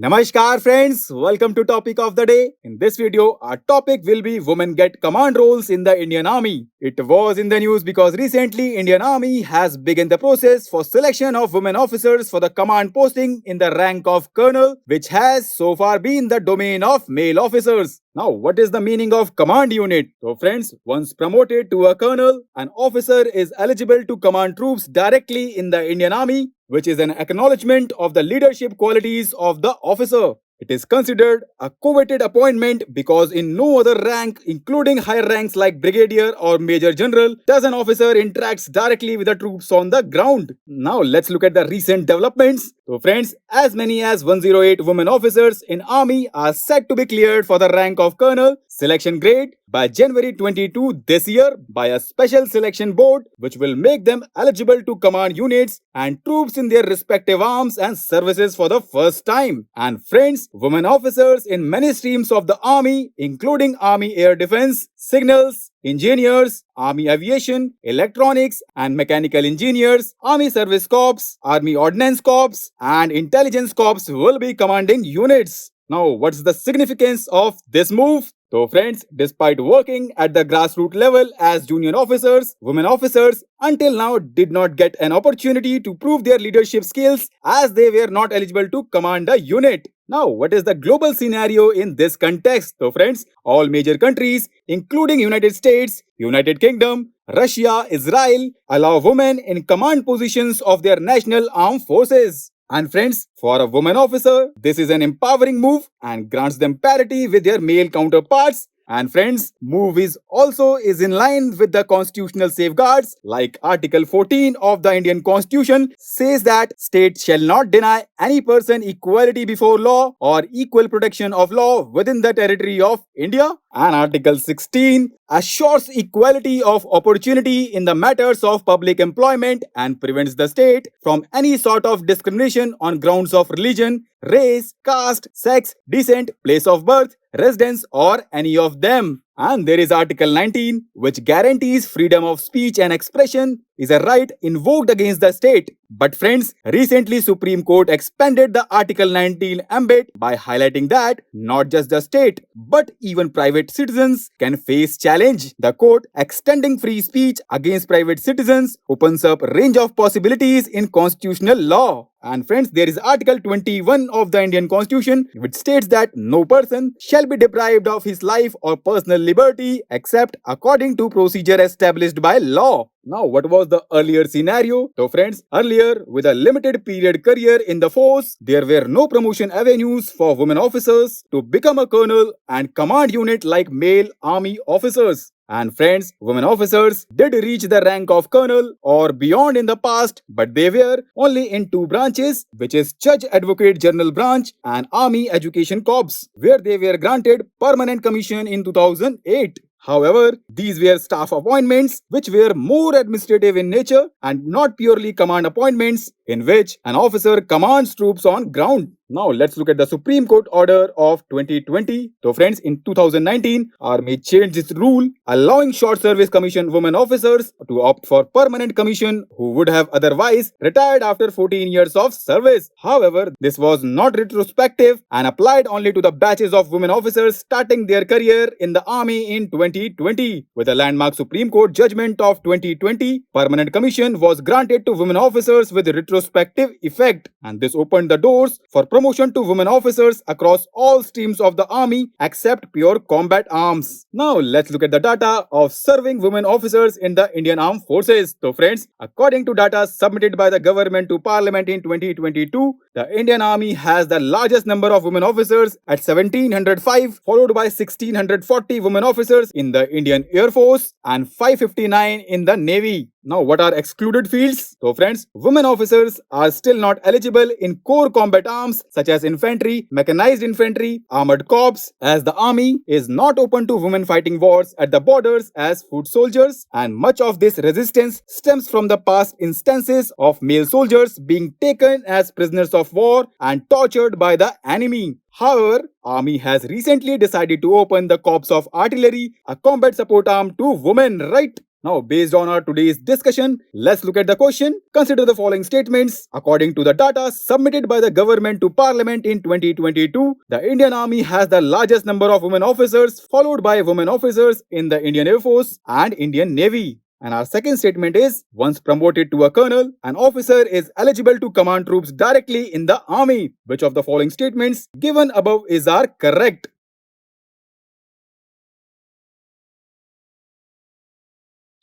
Namaskar friends, welcome to topic of the day. In this video, our topic will be women get command roles in the Indian Army. It was in the news because recently Indian Army has begun the process for selection of women officers for the command posting in the rank of colonel, which has so far been the domain of male officers. Now, what is the meaning of command unit? So friends, once promoted to a colonel, an officer is eligible to command troops directly in the Indian Army, which is an acknowledgement of the leadership qualities of the officer. It is considered a coveted appointment because in no other rank, including higher ranks like brigadier or major general, does an officer interacts directly with the troops on the ground. Now let's look at the recent developments. So friends, as many as 108 women officers in army are set to be cleared for the rank of colonel selection grade by January 22 this year by a special selection board which will make them eligible to command units and troops in their respective arms and services for the first time. And friends, women officers in many streams of the army, including Army Air Defense, Signals, Engineers, Army Aviation, Electronics and Mechanical Engineers, Army Service Corps, Army Ordnance Corps and Intelligence Corps will be commanding units. Now, what's the significance of this move? So friends, despite working at the grassroots level as junior officers, women officers until now did not get an opportunity to prove their leadership skills as they were not eligible to command a unit. Now, what is the global scenario in this context? So friends, all major countries, including United States, United Kingdom, Russia, Israel, allow women in command positions of their national armed forces. And friends, for a woman officer, this is an empowering move and grants them parity with their male counterparts. And friends, move is also in line with the constitutional safeguards like Article 14 of the Indian Constitution says that states shall not deny any person equality before law or equal protection of law within the territory of India. And Article 16 assures equality of opportunity in the matters of public employment and prevents the state from any sort of discrimination on grounds of religion, race, caste, sex, descent, place of birth, residence or any of them. And there is Article 19 which guarantees freedom of speech and expression is a right invoked against the state. But friends, recently Supreme Court expanded the Article 19 ambit by highlighting that not just the state but even private citizens can face challenge. The court extending free speech against private citizens opens up a range of possibilities in constitutional law. And friends, there is Article 21 of the Indian Constitution which states that no person shall be deprived of his life or personal liberty except according to procedure established by law. Now, what was the earlier scenario? So friends, earlier with a limited period career in the force, there were no promotion avenues for women officers to become a colonel and command unit like male army officers. And friends, women officers did reach the rank of colonel or beyond in the past, but they were only in two branches, which is Judge Advocate General Branch and Army Education Corps, where they were granted permanent commission in 2008. However, these were staff appointments which were more administrative in nature and not purely command appointments in which an officer commands troops on ground. Now let's look at the Supreme Court order of 2020. So friends, in 2019, Army changed its rule allowing short service commission women officers to opt for permanent commission who would have otherwise retired after 14 years of service. However, this was not retrospective and applied only to the batches of women officers starting their career in the Army in 2020. With a landmark Supreme Court judgment of 2020, permanent commission was granted to women officers with retrospective effect, and this opened the doors for promotion to women officers across all streams of the army except pure combat arms. Now let's look at the data of serving women officers in the Indian Armed Forces. So friends, according to data submitted by the government to Parliament in 2022, the Indian Army has the largest number of women officers at 1705, followed by 1640 women officers in the Indian Air Force and 559 in the Navy. Now, what are excluded fields? So friends, women officers are still not eligible in core combat arms such as infantry, mechanized infantry, armored corps, as the army is not open to women fighting wars at the borders as foot soldiers, and much of this resistance stems from the past instances of male soldiers being taken as prisoners of war and tortured by the enemy. However, Army has recently decided to open the Corps of Artillery, a combat support arm, to women, right? Now, based on our today's discussion, let's look at the question. Consider the following statements. According to the data submitted by the government to Parliament in 2022, the Indian Army has the largest number of women officers, followed by women officers in the Indian Air Force and Indian Navy. And our second statement is, once promoted to a colonel, an officer is eligible to command troops directly in the army. Which of the following statements given above is are correct?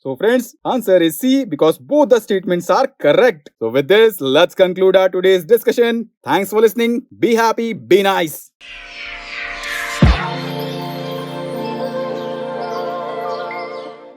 So friends, answer is C because both the statements are correct. So with this, let's conclude our today's discussion. Thanks for listening. Be happy, be nice.